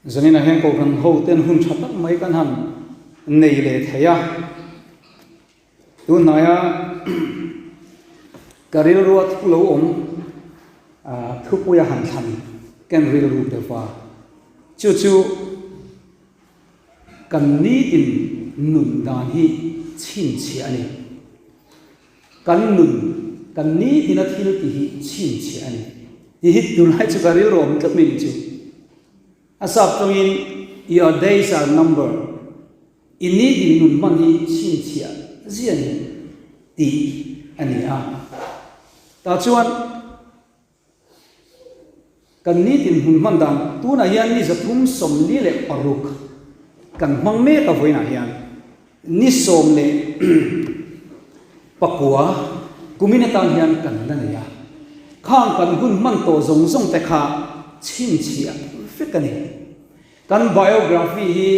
Zani na hen ko kan ho ten hun thatak mai kan han nei le theya tu naya karil ruat pulo om thupuya han than ken ril ru te fa chu chu kan ni in nun dan hi chin chi ani kan nun kan ni in a thil ti hi chin chi ani ti hi tun hai chu karil rom tlak min chu asap tong in your days are numbered in need in nun man hi chin chi zian ti ani a ta chuan kan ni tin hun man dan tu na hian ni zathum som ni le paruk kan mang me ka voina hian ni som le pakua kumina tan hian kan la ya khang kan hun man to zong zong te kha chin chia fikani kan biography hi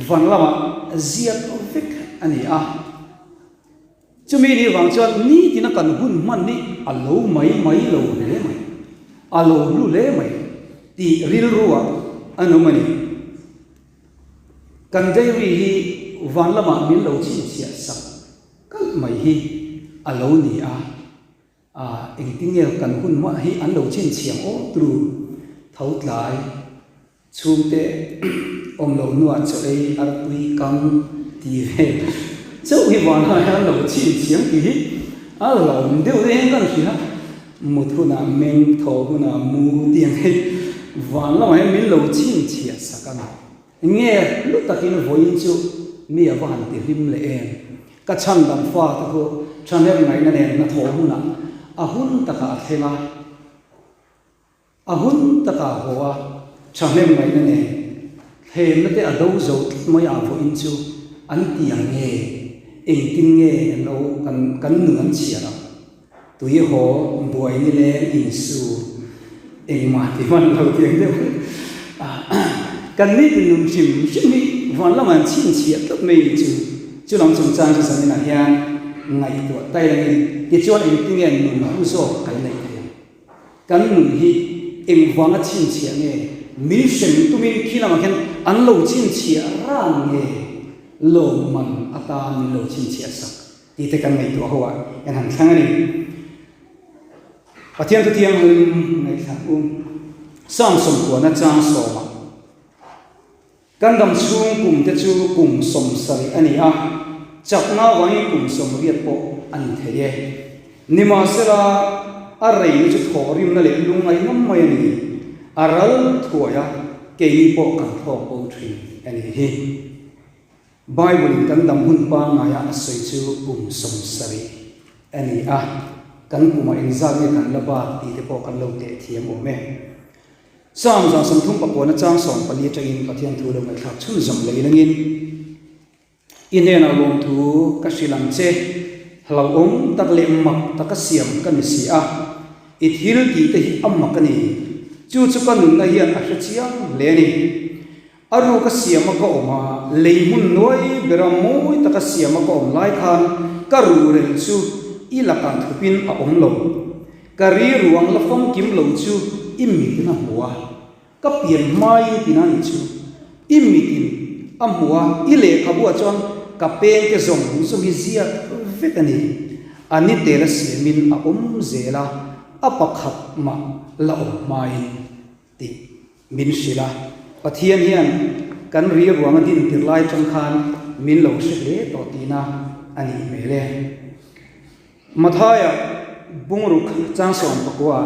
van lama ziat fik ani a chumi ni wang chuan ni tina kan hun man ni alo mai lo le mai alo lu le mai ti ril ruwa anomani kan dei wi hi van lama min lo chi chia sak kal mai hi alo ni a engtingel kan hun ma hi an lo chen chiang o tru thau tlai chumte om lo nuwa cho ei ar pui kam ti ve châu hi van ha lo chi chiang ki hi a lo deu de kan chi ha một thu na men thọ thu na mu tiền hết vàng lắm hay mình lâu chín chia sắc cả nghe lúc ta kinh voi chú mi ở vàng tiền lim lệ em các chân làm pha ta cô chân em ngày nay na thọ hu na ahun ta cả thế mà ahun ta cả hoa chân em ngày nay thêm nó thế ở đâu rồi mới ở voi chú anh tiền nghe anh tin nghe nó cần nửa chia đó tụi họ buổi như thế in su em mà thì mình đầu tiên đấy cần biết từ dùng chim chim đi vẫn là mình chín chiết tất mấy chứ làm chúng ta cho sản là hiện ngày tuổi tay là cái chỗ em kinh nghiệm mình không so cái này cần mình hi em vẫn là chín chiết nghe mình xem tụi mình khi nào mà cái ăn lâu chín chiết ra nghe lâu mình ta mình lâu chín chiết sắc thì cái ngày tuổi hoa em hàng tháng này và thiên thiên hơn ngày tháng sang sông của nó trang sổ mà căn đầm xuống cùng thế chú cùng sông sari anh à chắc na vậy cùng sông việt bộ anh thấy đấy nhưng mà sẽ là ở đây chú thọ rim nó lại lung ngay năm mươi này ở đó thua ya cái bộ càng thọ bộ thủy anh hi Bible căn đầm hun pa ngay à soi chú cùng sông sari anh à kan kuma exam ni kan laba ti te po kan lo te thiam o me sam jang sam thum pa ko na chang som pali tagin pathian thu lo ngai thak chun zam lei langin in he na lom thu ka silang che hlo om tak le mak tak ka siam kan si a I thil ti te hi amma kan ni chu chu kan na hian a hra chiang le ni aru ka siam ka oma leimun noi beramoi tak ka siam ka om lai khan ka ru rel chu ilakan thupin a om lo kari ruang la phong kim lo chu immi tina huwa ka pian mai tina ni chu immi tin amhuwa ile khabua chon ka peng ke zong so mi zia vekani ani tela simin a om zela apakhat ma la om mai ti min shila pathian hian kan ri ruang din tirlai chong khan min lo se to tina ani mele Mathaya bungruk changsom pakwa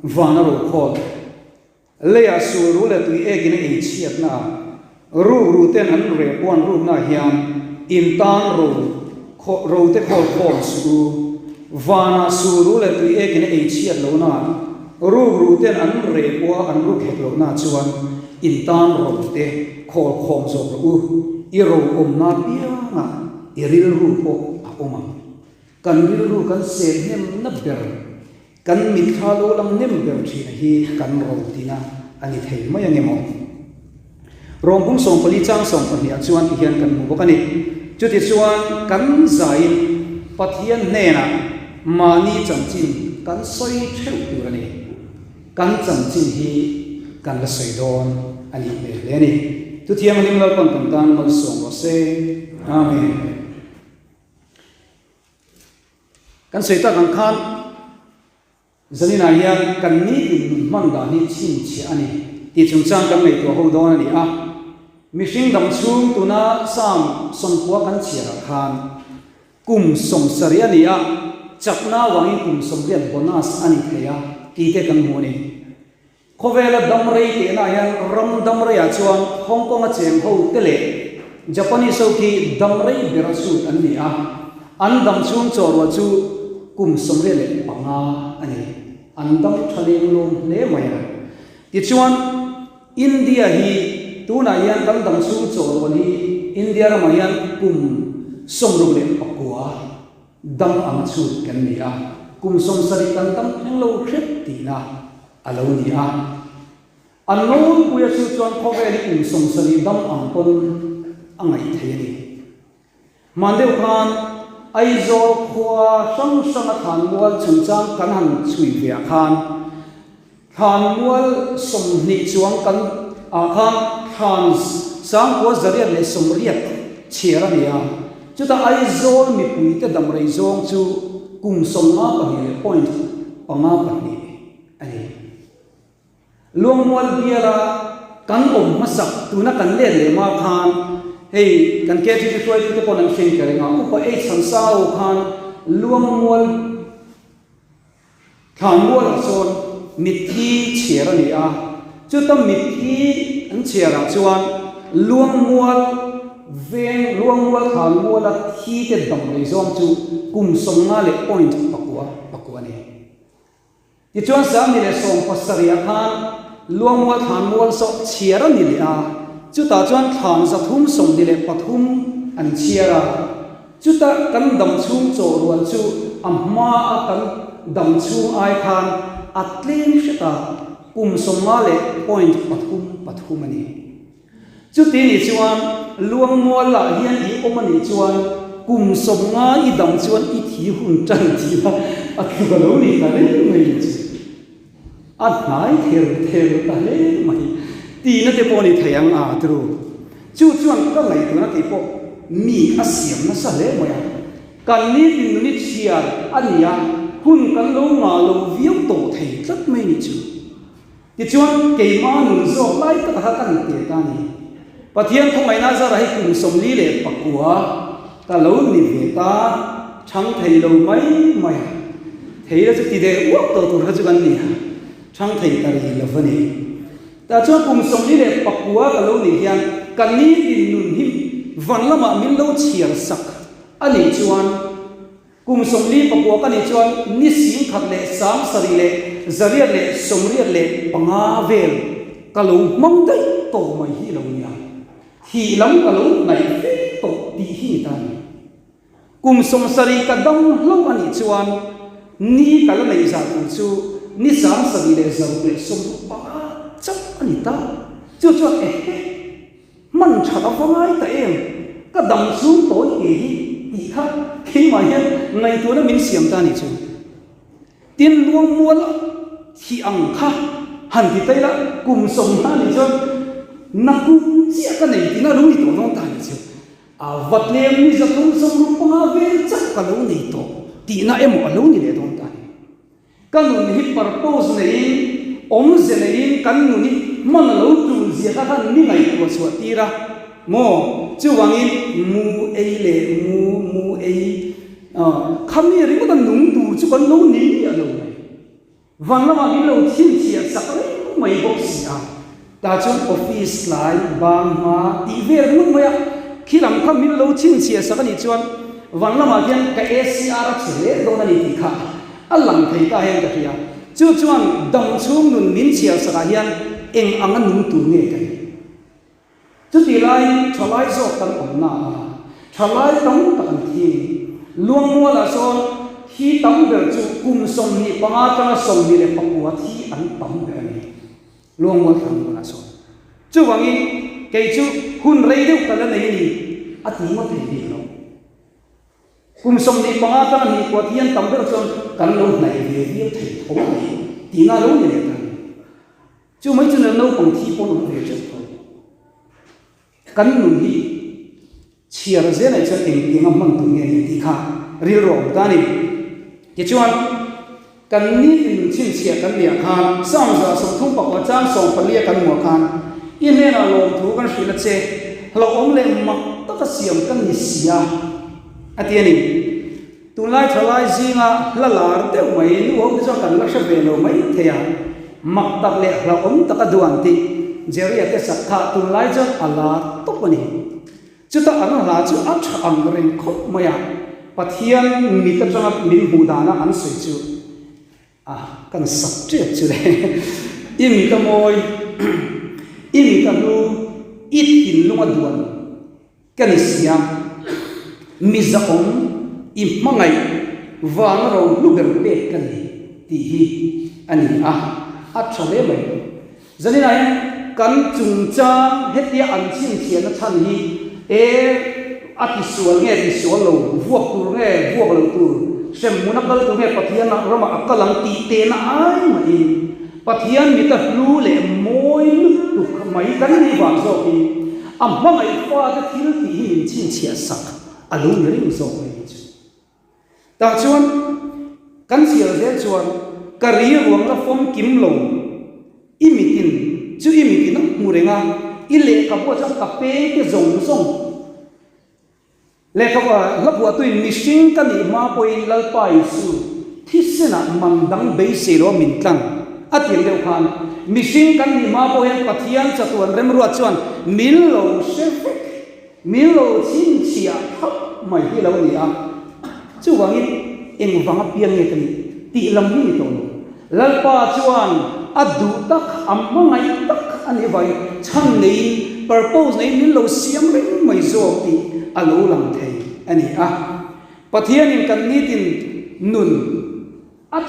vanaro khol leya suru le tui egina e chiat na ru ten an re pon ru na hiam in tan ro te khol khol su vana suru le tui egina e chiat lo na ru ten an re po an ru khet lo na chuan in tan ro te khol khom zo ru I ro om na pia na iril ru po oma kan ru kan se nem na ber kan mi thalo lam nem ber thina hi kan ro tina ani thei mai angemo rom bung song pali chang song pani chuan ti hian kan mu bokani chuti chuan kan zai pathian ne na mani chamchin kan soi theu turani kan chamchin hi kan la soi don ani le ni tu thiang lim lo kon tam tan mal song lo se amen kan sei ta kan khan zanina hian kan ni in man da ni chin chi ani ti chung chang kan nei to ho don ani a mihring dam chung tuna sam son kwa kan chira khan kum som sari ani a chapna wangi kum som rian bonus ani theya ti te kan mu ni khovela damrei te na hian ram damrei a chuan hong kong a cheng ho te le japanese so ki damrei berasu an ni a an dam chung chorwa chu kum som re le panga ani an dam thaleng lom le maya ti chuan india hi tuna hian kan dam chung chorwa ni india ra mayan kum som ru le pakwa dam am chu kan ni a kum som sari kan dam henglo khrep ti na alo ni a anoi puya chu chuan khoweli kum som sari dam ang pon angai thei ni mandeu khan aizo khwa sang sang than mual chungchang kan han chui via khan than mual som ni chuang kan a khan than sang ko zaria le som riat chera nia chuta aizo mi pui te dam rei zong chu kum som ma pa ni point panga pa ni ani luang mual biara kan masak tuna kan le ma khan hey kan ke ti toi tu ko nan sing kare nga upa e san sao khan luang mual khan mual son mithi chera ni a chu ta mithi an chera chuan luang mual veng luang mual khan mual a thi te dam le zom chu kum som nga le point pakwa ni ti chuan sam ni le song pasaria khan luang mual khan mual so chera ni le a chu ta chuan than za thum som dile pathum an chiara chu ta kan dam chung cho ruan chu amma a kan dam chung ai khan atlim shita kum som ma le point pathum ani chu ti ni chuan luang mual la hian i omani chuan kum som nga i dam chuan i thi hun chan ti la a thu lo ni ta le mai chu a nai thel ta le mai ti na te poni thayang a tru chu chuan ka lai tu na ti po mi asiam na sa le moya kan ni tin ni chia ania hun kan lo nga lo viu to thei tlat mai ni chu ti chuan ke ma nu zo lai ta ha kan te ta ni pathian khong ai na za rai kum som li le pakua ka lo ni ve ta chang thei lo mai mai thei ra chu ti de uak to tu ha chu kan ni chang thei ta ri lo vani ta cho kum som ni le pakua ka lo ni hian kan ni tin nun him van lama min lo chiar sak ani chuan kum som li pakua ka ni chuan ni sing khat le sam sari le zaria le somria le panga vel ka lo mong dai to mai hi lo nia hi lam ka lo nai fe to ti hi ta ni kum som sari ka dong lo ani chuan ni ka lo nei za chu ni sam sari le zaru le som pa chắc anh ta chưa cho mình chả có phong ai tại em cái đầm xuống tối gì khác khi mà hiện ngày tuổi nó mình xiêm ta này chứ tiền luông mua là thì ăn khác hẳn thì tay là cùng sống ta này chứ nó cũng chỉ cái này thì nó đúng thì tổ nó ta này chứ vật liệu như giờ không sống lúc qua về chắc cái lâu này tổ thì nó em ở lâu như thế tổ ta cái người hít purpose này om zelein kan nuni man lo tu zia ka kan ni ngai ko so tira mo chu wangin mu ei le mu ei khami ri ko dan nung tu chu kan lo ni a lo wang la ma ni lo thin chi a sak le mai bok si a ta chu office lai bang ma ti ve ru ma ya khilam kham min lo thin chi a sak ni chuan wang la ma hian ka ACR chhe do na ni ti kha a lang thei ta hen ka ya chu chuan dam chung nun min chiar saka hian eng anga nung tu nge kai chu ti lai thalai zo kan omna thalai tong ta kan thi luang mo la so hi tam ber chu kum som ni panga ta som ni le pakua thi an tam ber ni luang mo thang la so chu wangi ke chu hun rei deu kala nei ni ati mo te di lo kum som ni panga ta ni ko thian tam ber chon kan lo nai ve vi thei tho ni ti na lo ni le ta chu mai chu na no pang thi po no ve chu kan nun hi chiar ze na cha eng mang tu nge ti kha ril ro ta ni ti chuan kan ni in chin chia kan lia khan sam za som thung pa wa chang som palia kan mo khan in he na lom thu kan hri la che lo om le mak ta ka siam kan ni sia atiani tunlai thalai zinga la lar te mai lu ho cho kan la sha ve lo mai theya mak tak le la om ta ka duan ti jeria te sakha tunlai cho ala to pani chu ta an la chu a tha ang ren khop maya pathian mi ta chang min hu da na an sui chu kan sak che chu le i mi ta moi i mi ta lu it hin lunga duan kan sia mi za om i mangai wang ro lu ber pe kan ti hi ani a thale mai zanina kan chung cha hetia an chin chian na chan hi ati sual nge ti sual lo vuak tur nge vuak lo tur sem munakal tu nge pathian na rama akalang ti te na ai mai pathian mi ta lu le moi lu tu mai kan ni wa zo ki am mangai fa ta thil ti hi min chin chia sak alu ring zo mai ta chuan kan sial ze chuan career wang la form kim lo imitin chu imitin murenga ile ka bo cha ka pe ke zong zong le ka wa la bo tu missing ka ni ma poi la pai su thisena mandang be se ro min tlang atil deu khan missing kan ni ma poi pathian cha tuan rem ru chuan mil lo se mil lo chin chia thap mai hi lo ni chu wangi eng wanga pian nge kan ti lam ni to lalpa chuan adu tak ammangai tak ani vai chan nei purpose nei min lo siam ring mai zo ti alo lang thei ani pathian in kan ni tin nun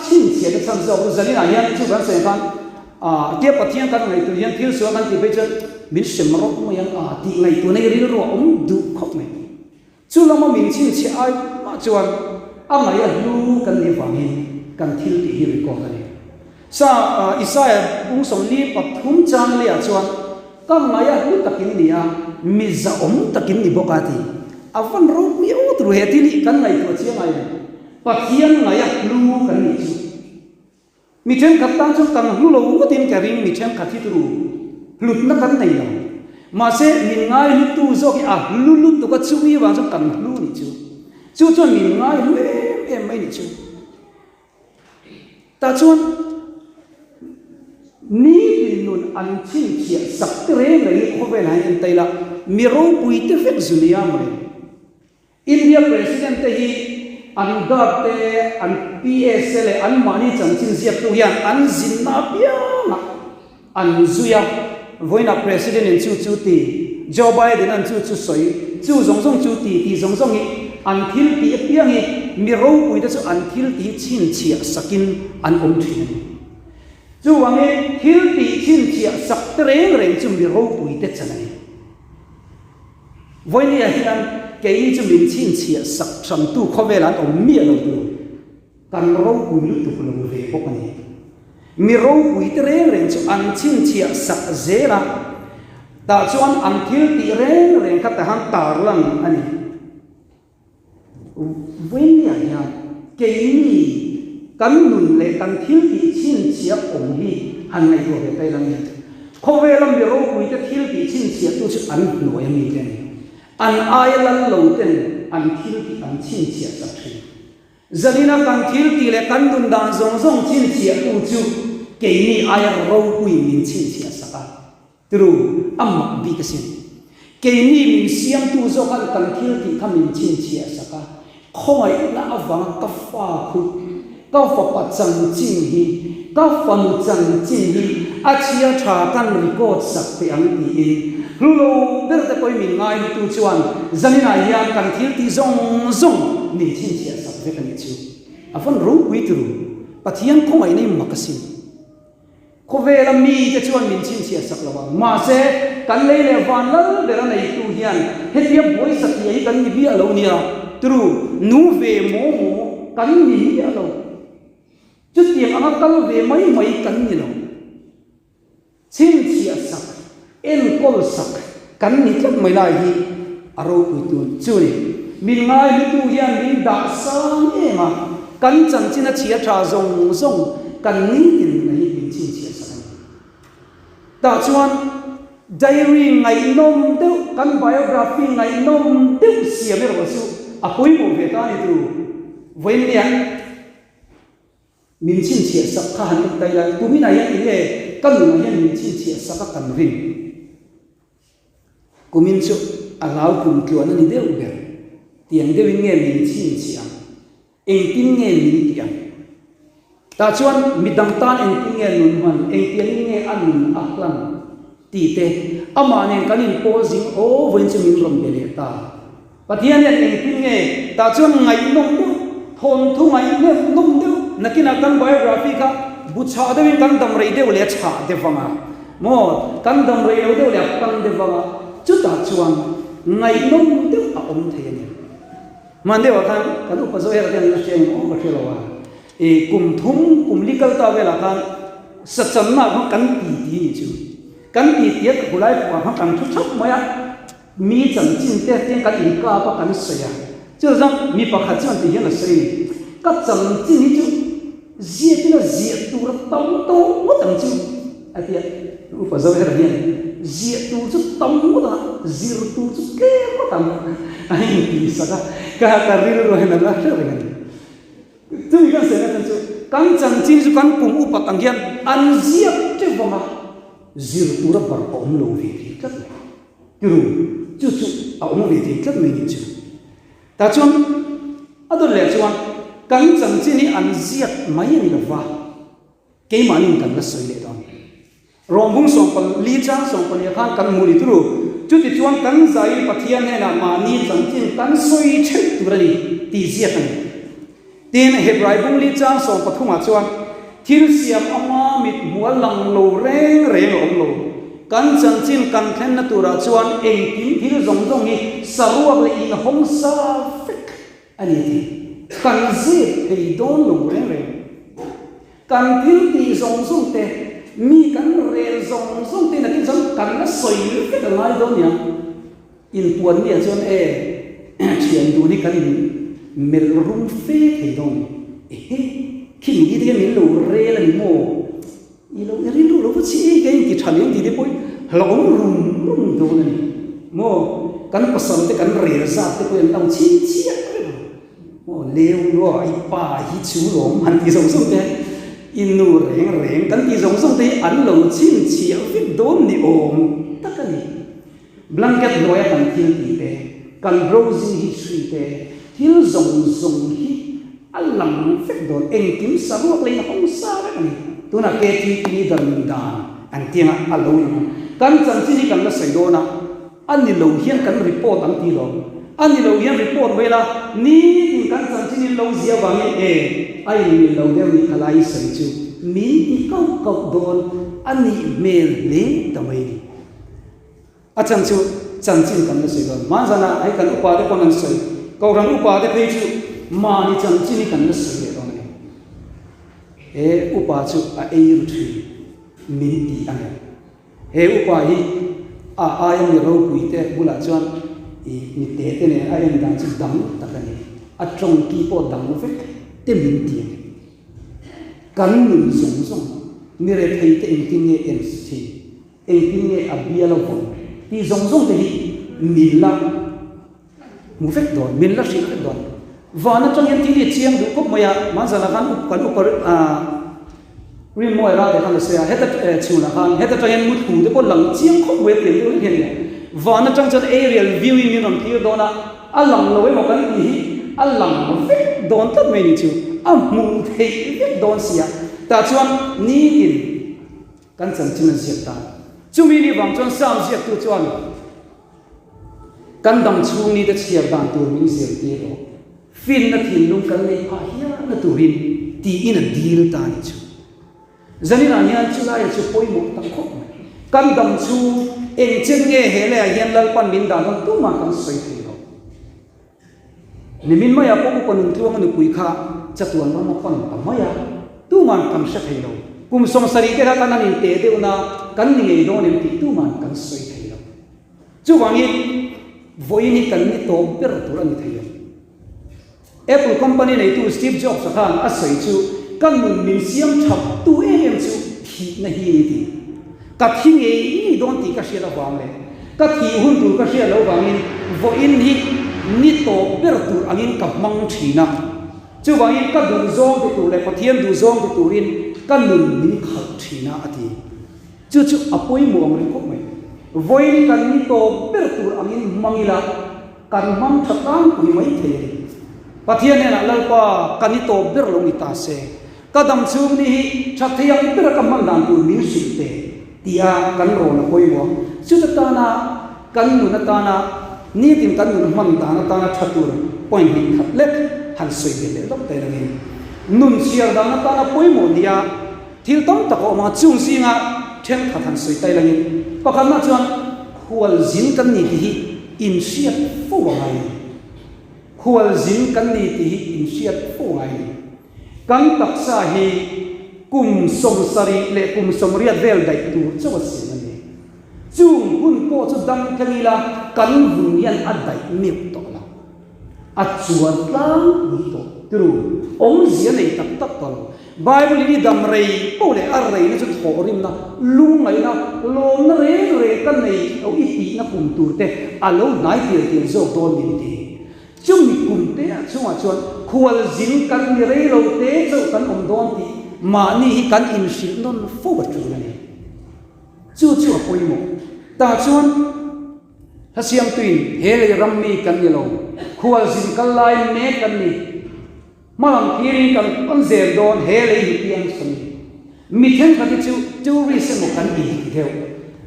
chin che da chan zo zali na yan chu kan se kan dia pathian kan ngai tu yan thil so kan ti be chan min sem ro mo yang ti ngai tu nei ri ro om du khop nei chu lama min chin che ai ma chuan ngai lu kan ni wangi kan thil ti hi ko kan sa Isaiah bung som ni pathum chang le chuan kam maya hu takin nia mi za om takin ni bokati avan ro mi o tru he ti ni kan ngai to chiang ai pathian ngai lu kan ni chu mi them khat tang chu kan lu lo ko tin ka ring mi them khathi tru lut na kan nei lo ma se min ngai lu tu zo ki lu tu ka chu wi wa chu kan lu ni chu chu min ngai lu em mai ni chu ta chuan ni nun an chin chia sak tre nei khove lai en taila miro puite fek zunia mai India president te hi an gap te an PSL an mani chang chin siap tu yan an zinna pia an zuya voina president en chu ti Joe Biden an chu soi chu zong chu ti zong ni an thil ti pia ngi miro puite chu an thil ti chin chia sakin an om thin chu wange thil ti chin chia sak treng reng chu mi ro pui te chanai voini a hian ke i chu min chin chia sak tham tu khovelan om mi lo tu kan ro pui lu tu lo ve ko pani mi ro pui treng reng chu an chin chia sak zera ta chuan an thil ti reng kha ta han tar lang ani voini a hian ke ni kan nun le kan thil ti chin chia om hi han ngai ro te lang ni khove lam bi ro pui te thil ti chin chia tu chu an noi mi ten an ai lan lo ten an thil ti an chin chia sak thi zalina kan thil ti le kan nun dan zong chin chia tu chu ke ni ai ro pui min chin chia saka tru amma bi ka sin ke ni min siam tu zo kan thil ti kha min chin chia saka khoi na awang ka fa khu ka fa pa chang chin hi ka fan chang chin hi achia tha kan record sak te ang ti lo ber te koi min ngai tu chuan zanina ya kan thil ti zong ni chin chia sak ve kan chu afan ro wi tu pathian khoi nei makasin khove la mi te chuan min chin chia sak lawa ma se kan le le van la ber nei tu hian hetia boy sak ye kan ni bi alo nia tru nu ve mo kan ni alo chút tiền anh ta về mấy cần gì đâu xin chia sạc en col sạc kan ni tlak mai lai hi aro pui tu chu ni min ngai ni tu hian min da sang e ma kan chan china chia tha zong zong kan ni tin nei min chin chia sa ta chuan diary ngai nom deuh kan biography ngai nom deuh siam e ro chu a pui mo ve ta ni tu voin lia min chin chia sak kha han tai la tu min ai ni e kan nu hian min chin chia sak kan rin kumin chu alau kum kyo na ni deuh be tiang deuh nge min chin chia eng tin nge min tiang ta chuan midang tan eng tin nge nun man eng tiang nge an nun aklan ti te ama ne kanin posing o voin chu min rom be le ta pathian ne eng tin nge ta chuan ngai nom deuh thon thu ngai ne nom deuh nakina kan biography ka bucha de kan dam rei deuh le cha de wanga mo kan dam rei lo deuh le pan de wanga chu ta chuan ngai nom deuh a om thei ni man de wa kan u pazo ya kan la chen o ba thelo wa e kum thum kum likal ta vela kan sa chan na kan pi ti ni chu kan pi tiat hulai wa ha kan thu thap moya mi chan chin te te kan in ka pa kan soya chu zang mi pa kha chuan ti hian la sei ka chan chin ni chu zia ti na zia tu ra tong to mo tang chu atia u pa zo her hian zia tu chu tong mo da zir tu chu ke mo tang ai ti sa ka ri ro hen la sha re tu ni kan se na chu kan chan chin chu kan kum u pa tang hian an zia che vama zir tu ra par om lo vi ti kat tu chu chu a om vi ti kat me ni chu ta chuan ado le chuan kan chan chin ni an zia mai ni la wa ke ma ni kan la soi le don rong bung song pal li chang song pal ya kan mu ni tu chu ti chuan kan zai pathian he na ma ni chan chin kan soi che tu ra ni ti zia kan tin hebrai bung li chang song pathuma chuan thil siam ama mit mual lang lo reng reng om lo kan chan chin kan thlen na tura chuan eng kim thil zong zong ni saruak le in hong sa fik ani ti kan zet hei don lo reng reng kan thil ti zong zong te mi kan rel zong zong te na tin zong kan na soi ke da ngai don ya in tuan ni chuan e thian du ni kan mel rum fe hei don khi nghĩ đến mình lù rê là mình mồ, ý lù rê lù lù chi cái thằng những gì đấy bôi, lỏng rung đâu này, mồ cắn bắp sắn thì cắn rê ra thì quên tao chi chi mồ leo lúa ai pa ai chú lỏng ăn thì giống giống thế, in lù rèn cắn thì giống giống thế, ăn lẩu chín chi biết đốn đi ôm, tất cả này, blanket loya cắn thiên thì thế, cắn rosy history thế, thiếu giống giống hi alam phép đồn anh kiếm saruak lên không sao đấy tu na ke ti dan dan an tiang alo kan chan chi kan la sai do na an ni lo hian kan report an ti lo an ni lo hian report vela ni ti kan chan chi lo zia wa ni e ai ni lo de ni khalai sai chu mi ti kau don an ni mel le tamai a chan chu chan chi kan la sai do ma jana ai kan upa de kon an sai ko ran upa de pe chu ma ni chan chi ni kan na sai do ne e upa chu a e ru thi min ti ane e upa hi a ayam ni ro pui te bula chuan i ni te ne ayam dan chu dang takani a trong ki po dang ve te min ti kan nun song song ni re thei te in tin e mc e tin e abia lo von ti song song te hi min la mu ve don min la shi ve don vana trong hiện thị chiang du cốc maya mà giờ là kan upar rim moi ra để kan se hết chu là kan hết trong hiện mut khu để có lăng chiang khóc về tiền đối hiện này vana trong chân aerial view in on kia đó là alang lối một cái gì alang vết đón tất mình chu mu thấy vết đón xia ta chuan ni in kan chân chân diệt ta chúng mình đi vòng chân sam diệt tu chuan kan dam chung ni để chia ban tu mình diệt đi rồi fin na thin lung kan le pha hiya na turin ti in a deal ta ni chu zanina hian chula ya chu poi mo tang khop kan dam chu eng chen nge he le hian lal pan min da tu ma kan soi thi ro ni min ma ya ko ko nun tuang ni pui kha chatuan ma pan ta ma ya tu man kan sha thei ro kum som sari ke ra kan nin te de una kan ni ngei do ni ti tu man kan soi thei ro chu wangi voini kan ni to per tur ani thei Apple company nei tu Steve Jobs khan a sei chu kan mun min siam thap tu em chu thi na hi ni ti ka thi nge ni don ti ka sia la wang le ka thi hun tu ka sia lo wangin voin hi ni to per tur angin ka mang thina chu wangin ka du zong tu tu le pathian du zong tu turin kan mun min khal thina ati chu apoi mo ang ko mai voin kan ni to per tur angin mangila kan mang thakang pui mai the pathian ne la pa kan ni to ber lo ni ta se kadam chung ni hi thathiang ber ka man dan tu min si te tia kan ro na poi mo chu ta na kan nu na ta na ni tin kan nu man da na ta na thatur point ni khat le han soi be le dok te la nun siar da na ta na poi mo dia thil tom ta ko ma chung si nga then khat han soi tai la ni pakhan na chuan khual zin kan ni hi in siat fu wa ngai khual zin kan ni ti hi in siat fu ngai kan taksa hi kum som sari le kum som riat vel dai tu chawa sin ani chung hun ko chu dang kanila kan bun yan adai miu to la a chuan tlang ni to tru ong zia nei tak tak to Bible ni dam rei po le ar rei na chu thorim na lung ngai na lom na re kan nei au i ti na kum tur te alo nai ti zo don min ti chung mi kum te a chunga chuan khual zin kan ni rei lo te chu kan om don ti ma ni hi kan in sil non fo ba chu ni chu poi mo ta chuan hasiam tuin hele rammi kan ni lo khual zin kan lai me kan ni malang kiri kan on zer don hele hi tiang sami mi then ka chu reason mo kan i theu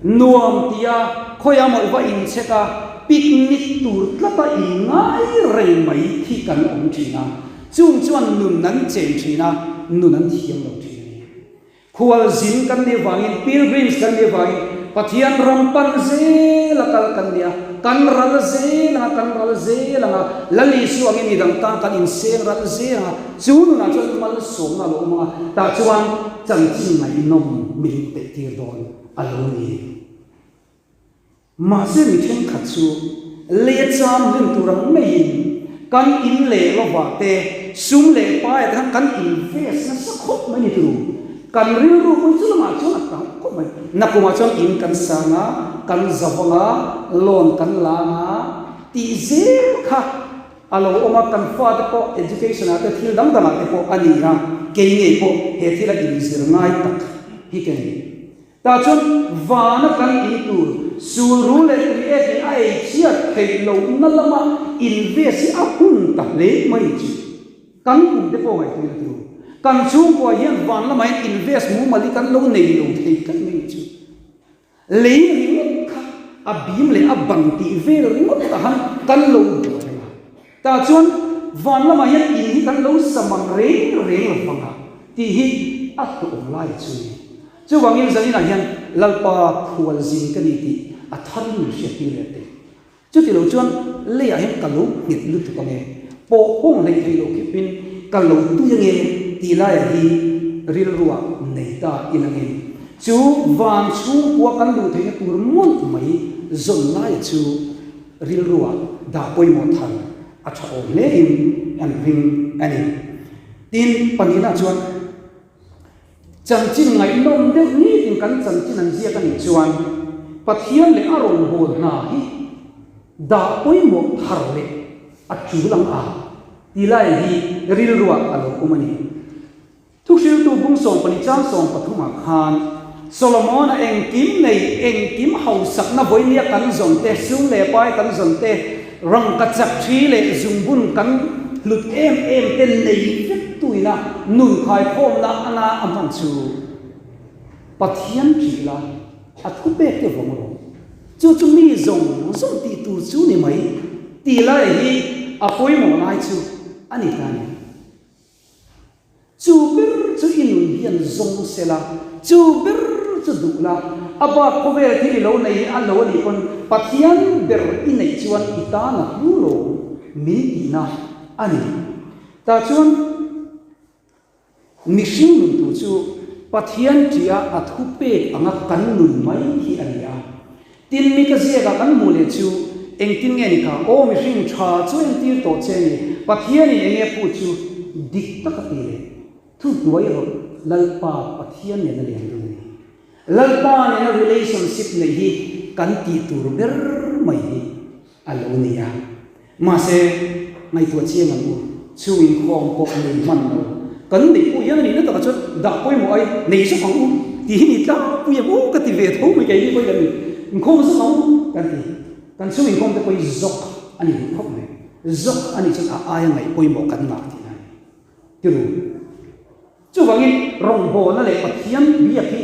nuam tia khoya mo wa in cheka picnic tur tlapa i ngai rei mai thi kan om thina chung chuan nun nan chen thina nun nan thiam lo thina khual zin kan ni wangin pilgrims kan ni wangin pathian rampan ze lakal kan dia kan ral ze la lali su angin idang ta kan in se ral ze ha chu na chuan mal som na lo ma ta chuan chang chi mai nom min te tir don alo ni ma se mi then khat chu le cham rin turang mai kan in le lo wa te sum le pa kan invest na sa khop mai ni tu kan ril ru ko chu ma chu ta ko mai na ko ma chu in kan sanga kan zawanga lon kan langa ti zel kha alo oma kan fa de ko education ate thil dam dam ate ko ani ra ke nge ko he thila in zir ngai tak hi ke ta chun vana kan in tu sul ru le e ki ai chia thei lo na lama invest a kun ta le mai chi kan ku de ko mai tu kan chung ko hian van la mai invest mu mali kan lo nei lo thei kan nei chu le ri kha a bim le a bang ti vel ri mot ta han kan lo ta chuan van la mai hian in hi kan lo samang re fanga ti hi a tu lai chu chu wangin zalina hian lalpa khual zin kan ti a than lu sia ti le te chu ti lo chuan le a hem ka lo nit lu tu ka nge po hong le thei lo ki pin ka lo tu yang nge ti lai hi ril ruwa nei ta inangin chu van chu kwa kan lu thei tur mon mai zon lai chu ril ruwa da poi mo than a tha o le in an ring ani tin panina chuan chang chin ngai nom de ni tin kan chang chin an zia kan chuan pathian le aron bol na hi da poi mo thar le a chu lang a ti lai hi ril ruwa alo kumani thuk sil tu bung song pani chang song pathuma khan Solomon eng kim hau sak na boinia kan zon te sung le pai kan zon te rang ka chak thi le zungbun kan lut em ten nei vet tuina nun khai khom na ana aman chu pathian thila a thu pe te vong ro chu mi zong ti tu chu ni mai ti lai hi a poi mo nai chu ani ta ni chu bir chu inun hian zong sela chu bir chu du la aba ko ve thi lo nei a lo ni kon pathian ber in nei chuan itana hu lo mi ina ani ta chuan mishing nun tu chu pathian tia a thu pe anga kan nun mai hi ania tin mi ka zia ka kan mu le chu eng tin nge ni ka o mi hring tha chu eng tir to che ni pathian ni enge pu chu dik ta ka ti le thu duai ro lalpa pathian ne na le ni lalpa ne na relationship ne hi kan ti tur ber mai hi alo ni ya ma se ngai tu chi ngan u chu in khom ko ni man no kan ni pu yan ni na ta chu da poi mo ai nei su khong u ti ni ta pu ya u ka ti ve tho mai kai ni poi kan ni khom su khong kan ti kan chu in khom te poi zok ani khom ne zok ani chu a ai ngai poi mo kan na ti na ti ru chu wangin rong bo na le pathian bi a ki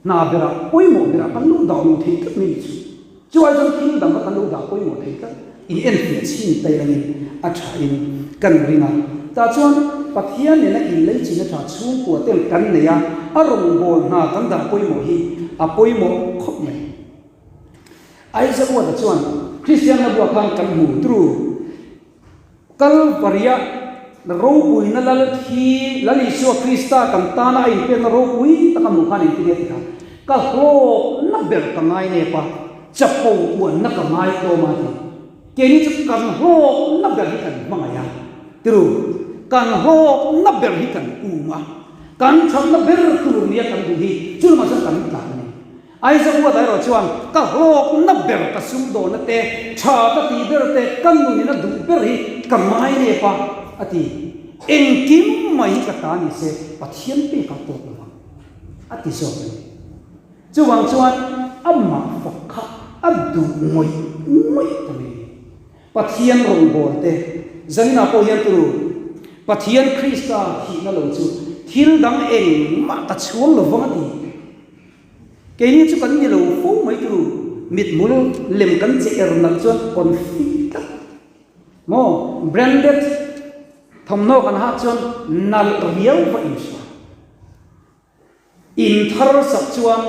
na bera poi mo bera kan lu da lu thei kat ni chu chu ai jong kin dang kan lu da poi mo thei kat in en fi chin tai langin a tha in kan ringa ta chuan pathian ne na in lei chin a tha chung ko tel kan ne ya a rong bo na kan da poi mo hi a poi mo khop mai ai za wa da chuan Christian na bu khang kan mu tru kal paria na ro pui na lal thi lali so Krista kan ta na ai pe na ro pui ta ka mu khan in ti ne ka ho na ber ka ngai ne pa chapo u na ka mai to ma ti ke ni chu kan ho na ber hi kan ma ya tru kan ho na ber hi kan u ma kan cham na ber tu ni kan du hi chu ma sa kan ta ni ai za wa dai ro chuan ka ho na ber ka sum do na te cha ta ti ber te kan nu ni na du ber hi ka mai ne pa ati eng kim mai ka ta ni se pathian pe ka to ma ati so chu wang chuan amma phok kha adu moi moi ta ni pathian rong bol te zanina po hian tu pathian Krista hi na lo chu thil dang eng ma ta chuang lo wang ti ke ni chu kan ni lo fo mai tu mit mul lem kan che er na chuan conflict mo branded thom no kan ha chuan nal riau va in sha in thar sak chuan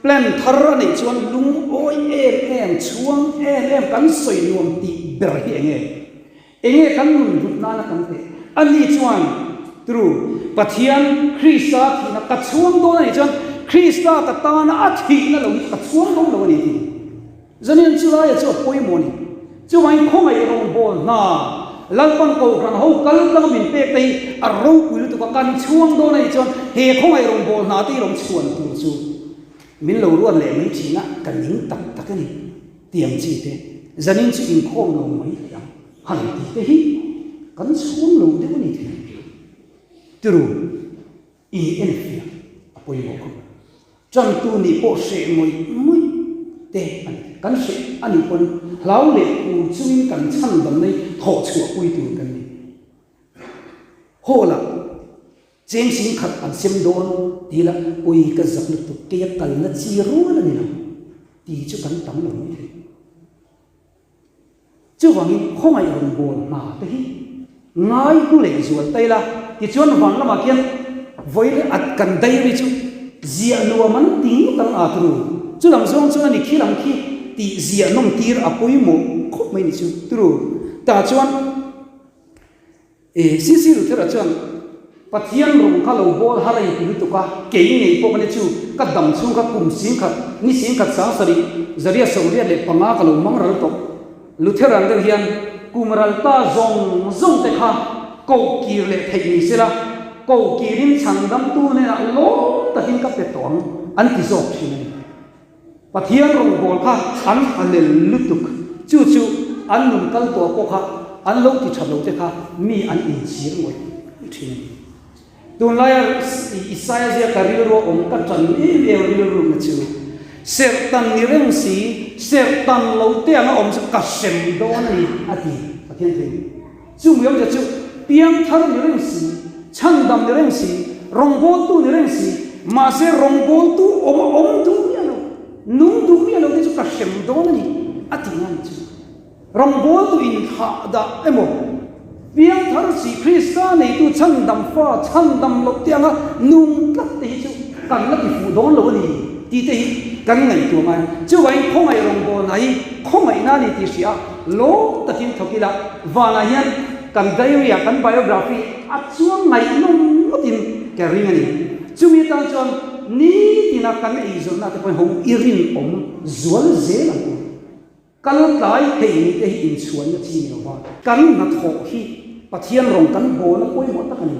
plan thar nei chuan lung oi em chuang em kan soi nuam ti ber hi enge kan nun rut na na kan te ani chuan tru pathian Krista thi na ka chuang do nei chuan Krista ka ta na a thi na lo ka chuang do lo ni ti zanin chu la ya chu poi mo ni chu mai khong ai rong bol na lalpan ko khan ho kal lang min pe te a ro pui tu ka kan chuang do nei chuan he khong ai rong bol na ti rong chuan tu chu min lo ruan le mai chi na kan ning tak tak ni tiam chi te zanin chu in khom lo mai ya han ti te hi kan chuang lo de ni ti tru i en fi apoi mo ko chang tu ni po se moi moi te kan se ani pon lau le u chuin kan chan dam nei tho chu pui tu kan ni hola cheng sing khat an sem don ti la ui ka zak lu tu ke kal na chi ru na ni la ti chu kan tam lo ni chu wang khong ai rong bol na te hi ngai tu le zual tai la ti chuan wang la ma kian voi le at kan dai ri chu zia nu man ting kan a tru chu lam zong chu ani khi lam khi ti zia nom tir a poi mo khop mai ni chu tru ta chuan si si lu thera chuan pathian rong kha lo bol harai ti tu ka ke nei po kan chu ka dam chung ka kum sing khat ni sing khat sa sari zaria soria le panga ka lo mang ral to lu thera ang hian kumral ta zong zong te kha ko kir le thei ni sela ko kirin changdam tu ne lo takin ka pe tong an ti zok thin pathian rong bol kha an alel lutuk chu chu an num kal to ko kha an lo ti thalo te kha mi an in chir ngoi thin tun la Isaiah zia kariro om ka chan e ri ru ma chu ser tan ni reng si ser tan lo te ang om sa ka sem do ni ati pathian thei chu mu yom ja chu piang thar ni reng si chan dam ni reng si rong bol tu ni reng si ma se rong bol tu om tu ya lo nung tu ya lo te chu ka sem do ni ati ngan chu rong bol tu in ha da emo piang thar si Krista nei tu chan dam fa chan dam lo te anga nung tlak te chu kan la ki fu don lo ni ti te kan ngai tu mai chu wai khong ai rong bol nai khong ai na ni ti sia lo takin thokila wala hian kan diary kan biography a chuang ngai nom mutin ka ring ani chumi tang chon ni tina kan ei zo na te pon ho irin om zual ze la ko kal tai hei ni te in chuan na chi lo wa kan na tho hi pathian rong kan bo na koi mo ta kan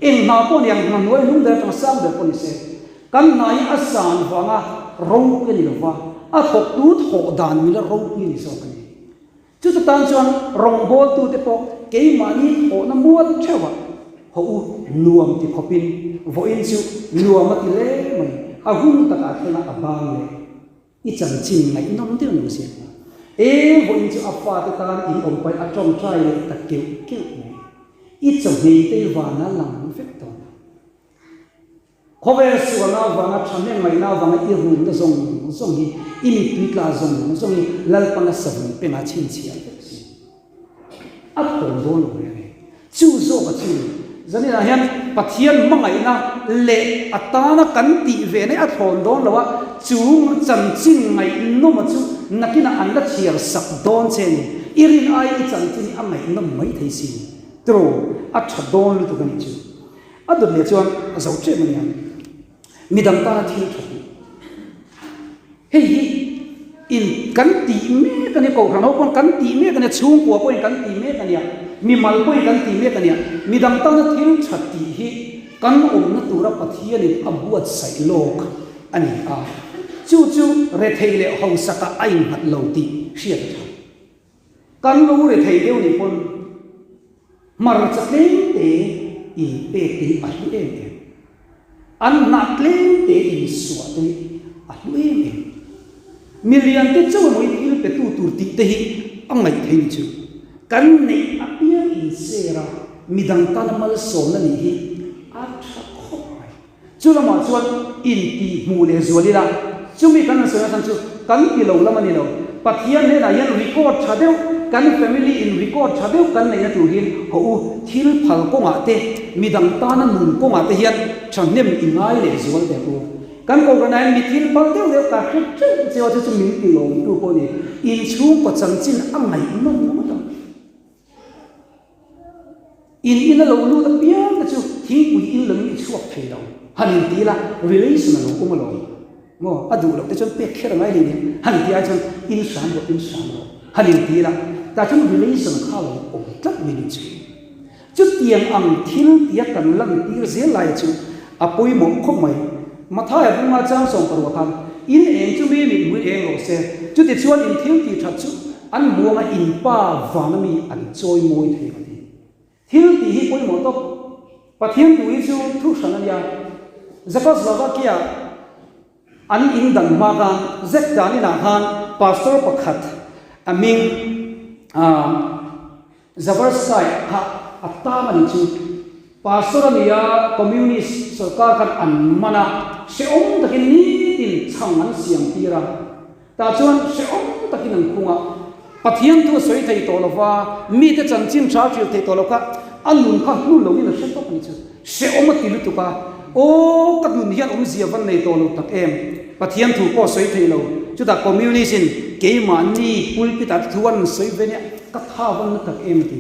en na pon yang na noi lung der tang sam der pon se kan nai asan wa nga ro ke ni lo wa a thok tu tho dan mi la ro ki ni so kan chu ta tan chuan rong bol tu te po ke ma ni ho na muat chewa ho u nuam ti khopin vo in chu nuam ti le mai a hung ta ka thena a bang le i chan chin ngai nom de no se e vo in chu a fa ta tan in om pai a chom trai le ta keu keu i chu hei te wa na lang fek to khover su na wa na chame mai na wa na i ru na zong zong hi i mi pi ka zong hi lal pa na sa pe na chin chi a thong do no re chu zo ka chi zani na hian pathian mangai na le atana kan ti ve ne a thon don lawa chu chan chin ngai no ma chu nakina an la chiar sak don chen irin ai i chan chin a ngai no mai thei si tro a tha don lu tu kan chu a do le chuan a zo che mani midam ta thil thot hei hi in kan ti me kan ko khang ho kon kan ti me kan chung ko ko kan ti me kan ya mi mal ko kan ti me kan ya midam ta na thil that ti hi kan na tura pathian in abuat sai lok ani a chu re thei le ho saka ai hat lo ti sia kan lo re thei deu ni pon mar cha tlem te i pe ti a lu em an na tlem te i suwa te a lu em million te chaw moi il pe tu tur ti te hi angai thei chu kan nei apia in sera midang tan mal som na ni hi a tha khop mai chu lama chuan in ti mu le zuali la chu mi kan so na san chu kan ki lo lama ni lo pathian ne na yan record chadeu kan family in record chadeu kan nei na tu hin ho u thil phal ko nga te midang tan nun ko nga te hian changnem ingai le zual te ko kan ko kan ai mi thil phal deu deu ka khit chu chu min ti lo tu ko ni in chu ko chang chin angai no no ta in lo lu ta pian ta chu thi ui in lo ni chuak thei lo hanin ti la relation lo ko lo mo adu lo te chon pe khera ngai ni han ti a chon in san lo hanin ti la ta chon relation kha lo o tat mi ni chu chu tiang ang thil tia kan lang ti ze lai chu apoi mo khop mai matha ya bunga chang song par wa kan in eng chu mi mu eng lo se chu ti chuan in thil ti that chu an muanga in pa wa na mi an choi moi thei ma thil ti hi poi mo to pathian tu chu thu san ya Czechoslovakia an in dang ma kan zek dani na han pastor pakhat aming Zabarsky ha atta mani chu pastor ania communist sarkar kan an mana se om takin ni tin changan siam tira ta chuan se om takin an khunga pathian tu soi thei to lova mi te chanchin cha chi thei to loka anun kha nu lo ni na se to ni chu se om ti lu tu ka o kat nun hian om zia van nei to lo tak em pathian thu ko soi thei lo chu ta communist ke man ni pulpit at thuan soi ve ne ka tha van tak em ti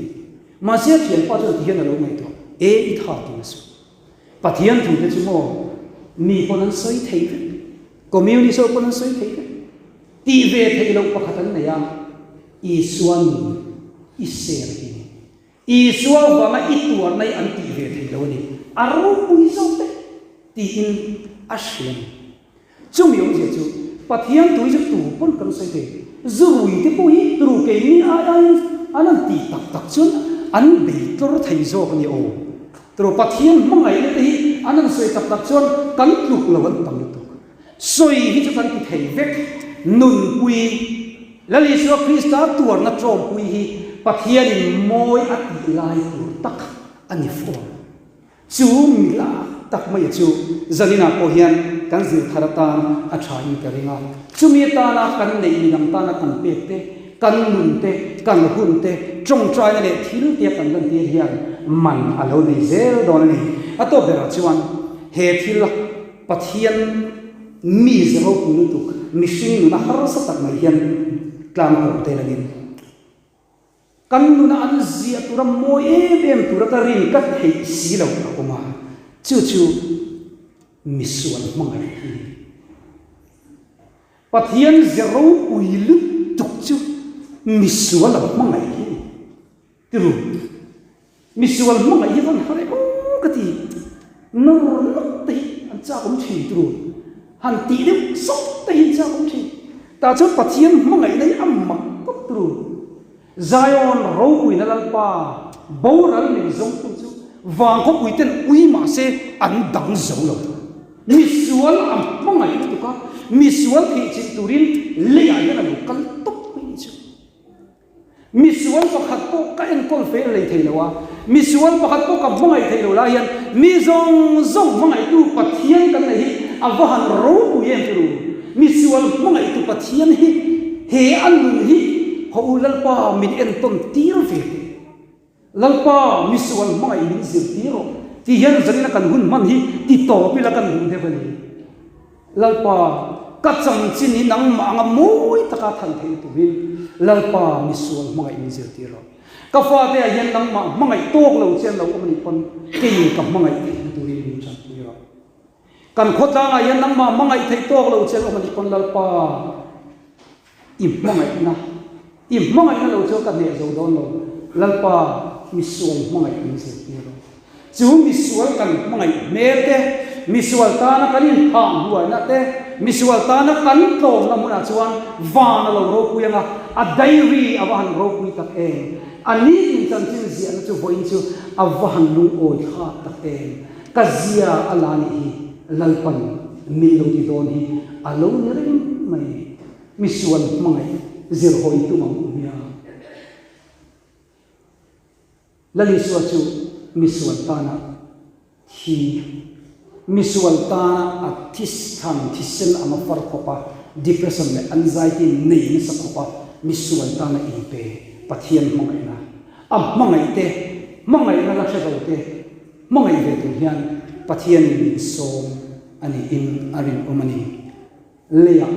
ma se thian pa chu hian lo mai to e i tha ti na su pathian thu te chu mo mi ponan soi thei ve communist so ponan soi thei ve ti ve thei lo pakhatan na ya i suan i ser hi i suwa wa ma i tuar nai an ti ve thei lo ni aru pui so te ti in ashlem chung yong je chu pathian tu ju tu pon kan sai te zui te pui tru ke ni ai anan ti tak tak chun an be tor thei zo ni o tru pathian mangai le te anan soi tak tak chun kan tluk lawan tam tu soi hi chu kan ti thei vek nun pui lali so Krista tuar na trom pui hi pathian in moi at lai tu tak ani fo chu mi la tak mai chu zanina ko hian kan zir tharatan a tha in karinga chumi ta na kan nei ni nam ta na kan pe te kan nun te kan hun te trong trai na le thil te kan lan ti hian man alo nei zel don ni ato bera chuan he thil pathian mi zero ku tu mishing na har sa tak mai hian tlam ko te la ni kan nu na an zia turam mo em turata rin kat hei si lo ko ma chu misual mangai hi pathian zero uilu tukchu misual mangai hi tiru misual mangai hi van hare o kati no te an cha kom thi tiru han ti de sok te hin cha kom thi ta chu pathian mangai nei amma ko tiru Zion ro ui na lalpa boral ni zong tu chu wang ko ui ten ui ma se an dang zo lo misual am mangai tu ka misual hi chi turin le ya na lo kal tok hui chu misual pakhat ko ka en kol fe le thei lo wa misual pakhat ko ka mangai thei lo la hian mi zong zong mangai tu pathian kan nei awahan ro ui em tu misual mangai tu pathian hi he an hi ho lalpa min en ton tir ve lalpa misual mai min zir tiro ti hian zanina kan hun man hi ti to pila kan hun devali lalpa ka chang chin ni nang ma nga moi taka than thei tu hin lalpa misual mai min zir tiro ka fa te hian nang ma mangai tok lo chen lo amani pon ke ka mangai tu ri min chan tiro kan khota nga hian nang ma mangai thei tok lo chen amani pon lalpa im mangai na im mangai na lo cho ka ne zo don lo lalpa misual mangai in se tiro chu misual kan mangai me te misual ta na kanin ha huai na te misual ta na kan to na muna chuan va na lo ro kuyanga a diary awan ro kui tak e ani in chan chin zia na chu voin chu awan lung oi kha tak e ka zia alani hi lalpan min lo ti don hi alo ni rin mai misual mangai zir hoi tu mang umia lali suachu misual tana hi misual tana atis tham thisen ama far khopa depression le anxiety nei ni sa khopa misual tana ipe pathian mangai na am mangai te mangai na la sa te mangai ve tu hian pathian ni som ani in arin omani leya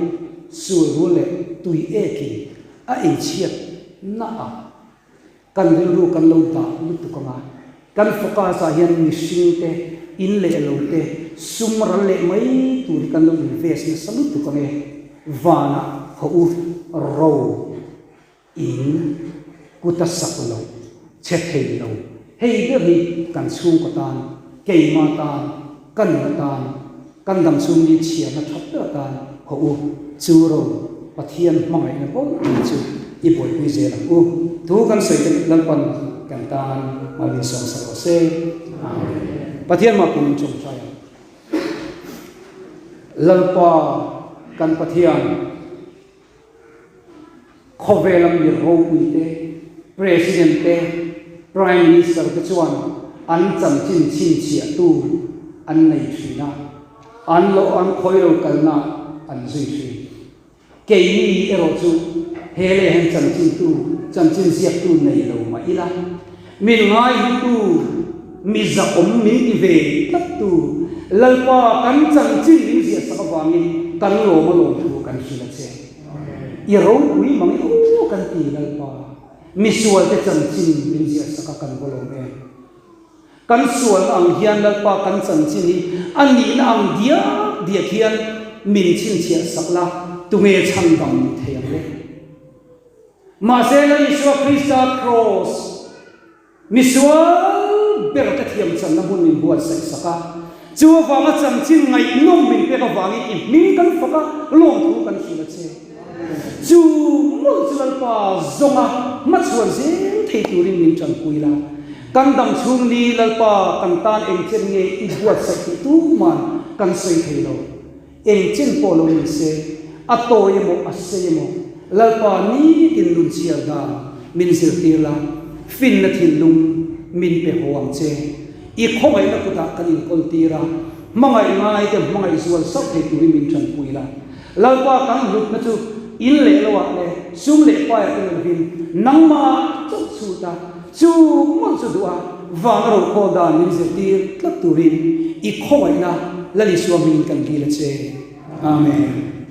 surule tui eki a in chiat na a kan ru kan lo ta lu tu kama kan foka sa hian ni sing te in le lo te sumra le mai tu kan lo invest ni salu tu kame vana ho u ro in kuta saklo chethei lo hei de ri kan chung ko tan ke ma tan kan dam chung ni chia na thap ta tan ho u chu ro pathian mangai na bon chu i boi pui je la u tu kan sei lan pan kan tan ma li song sa ko se pathian ma pun chung chai lalpa kan pathian khovelam ni ro ui te president te prime minister te chuan an cham chin chin chia tu an nei thina an lo an khoi lo kalna an zui thri ke ni ero chu hele hen chan chin ziak tu nei lo ma ila min ngai tu mi za om mi ti ve tak tu lalpa kan chan chin ni zia sa wangi kan lo ma lo tu kan hila che i ro ui mang u kan ti lalpa mi sual te chan chin ni zia sa kan bolo me kan sual ang hian lalpa kan chan chin ni ani na ang dia khian min chin chia sakla tume chang dam theyang le ma se la Yeshua Christa cross misual ber ka thiam chan na mun min buat sai saka chu wa ma chang chin ngai nom min pe ka wangi i min kan foka long thu kan hila che chu mul chal pa zonga ma chuan je thei turin min chan kuila kan dam chung ni lalpa kan tan eng chen nge i buat sai tu man kan sei thei lo eng chen polo ni se atoy mo ase mo lalpa ni tin lun chia da min sir tila fin na thin lung min pe hoang che i khomai na puta kanin kol tira mangai ngai te mangai sual sok the tu min chan puila lalpa kan lut na chu in le lo wa le sum le pa ya tin bin nangma chu chu ta chu mon chu dua wang ro ko da min sir tir tlat turin i khomai na lali suamin kan gila che amen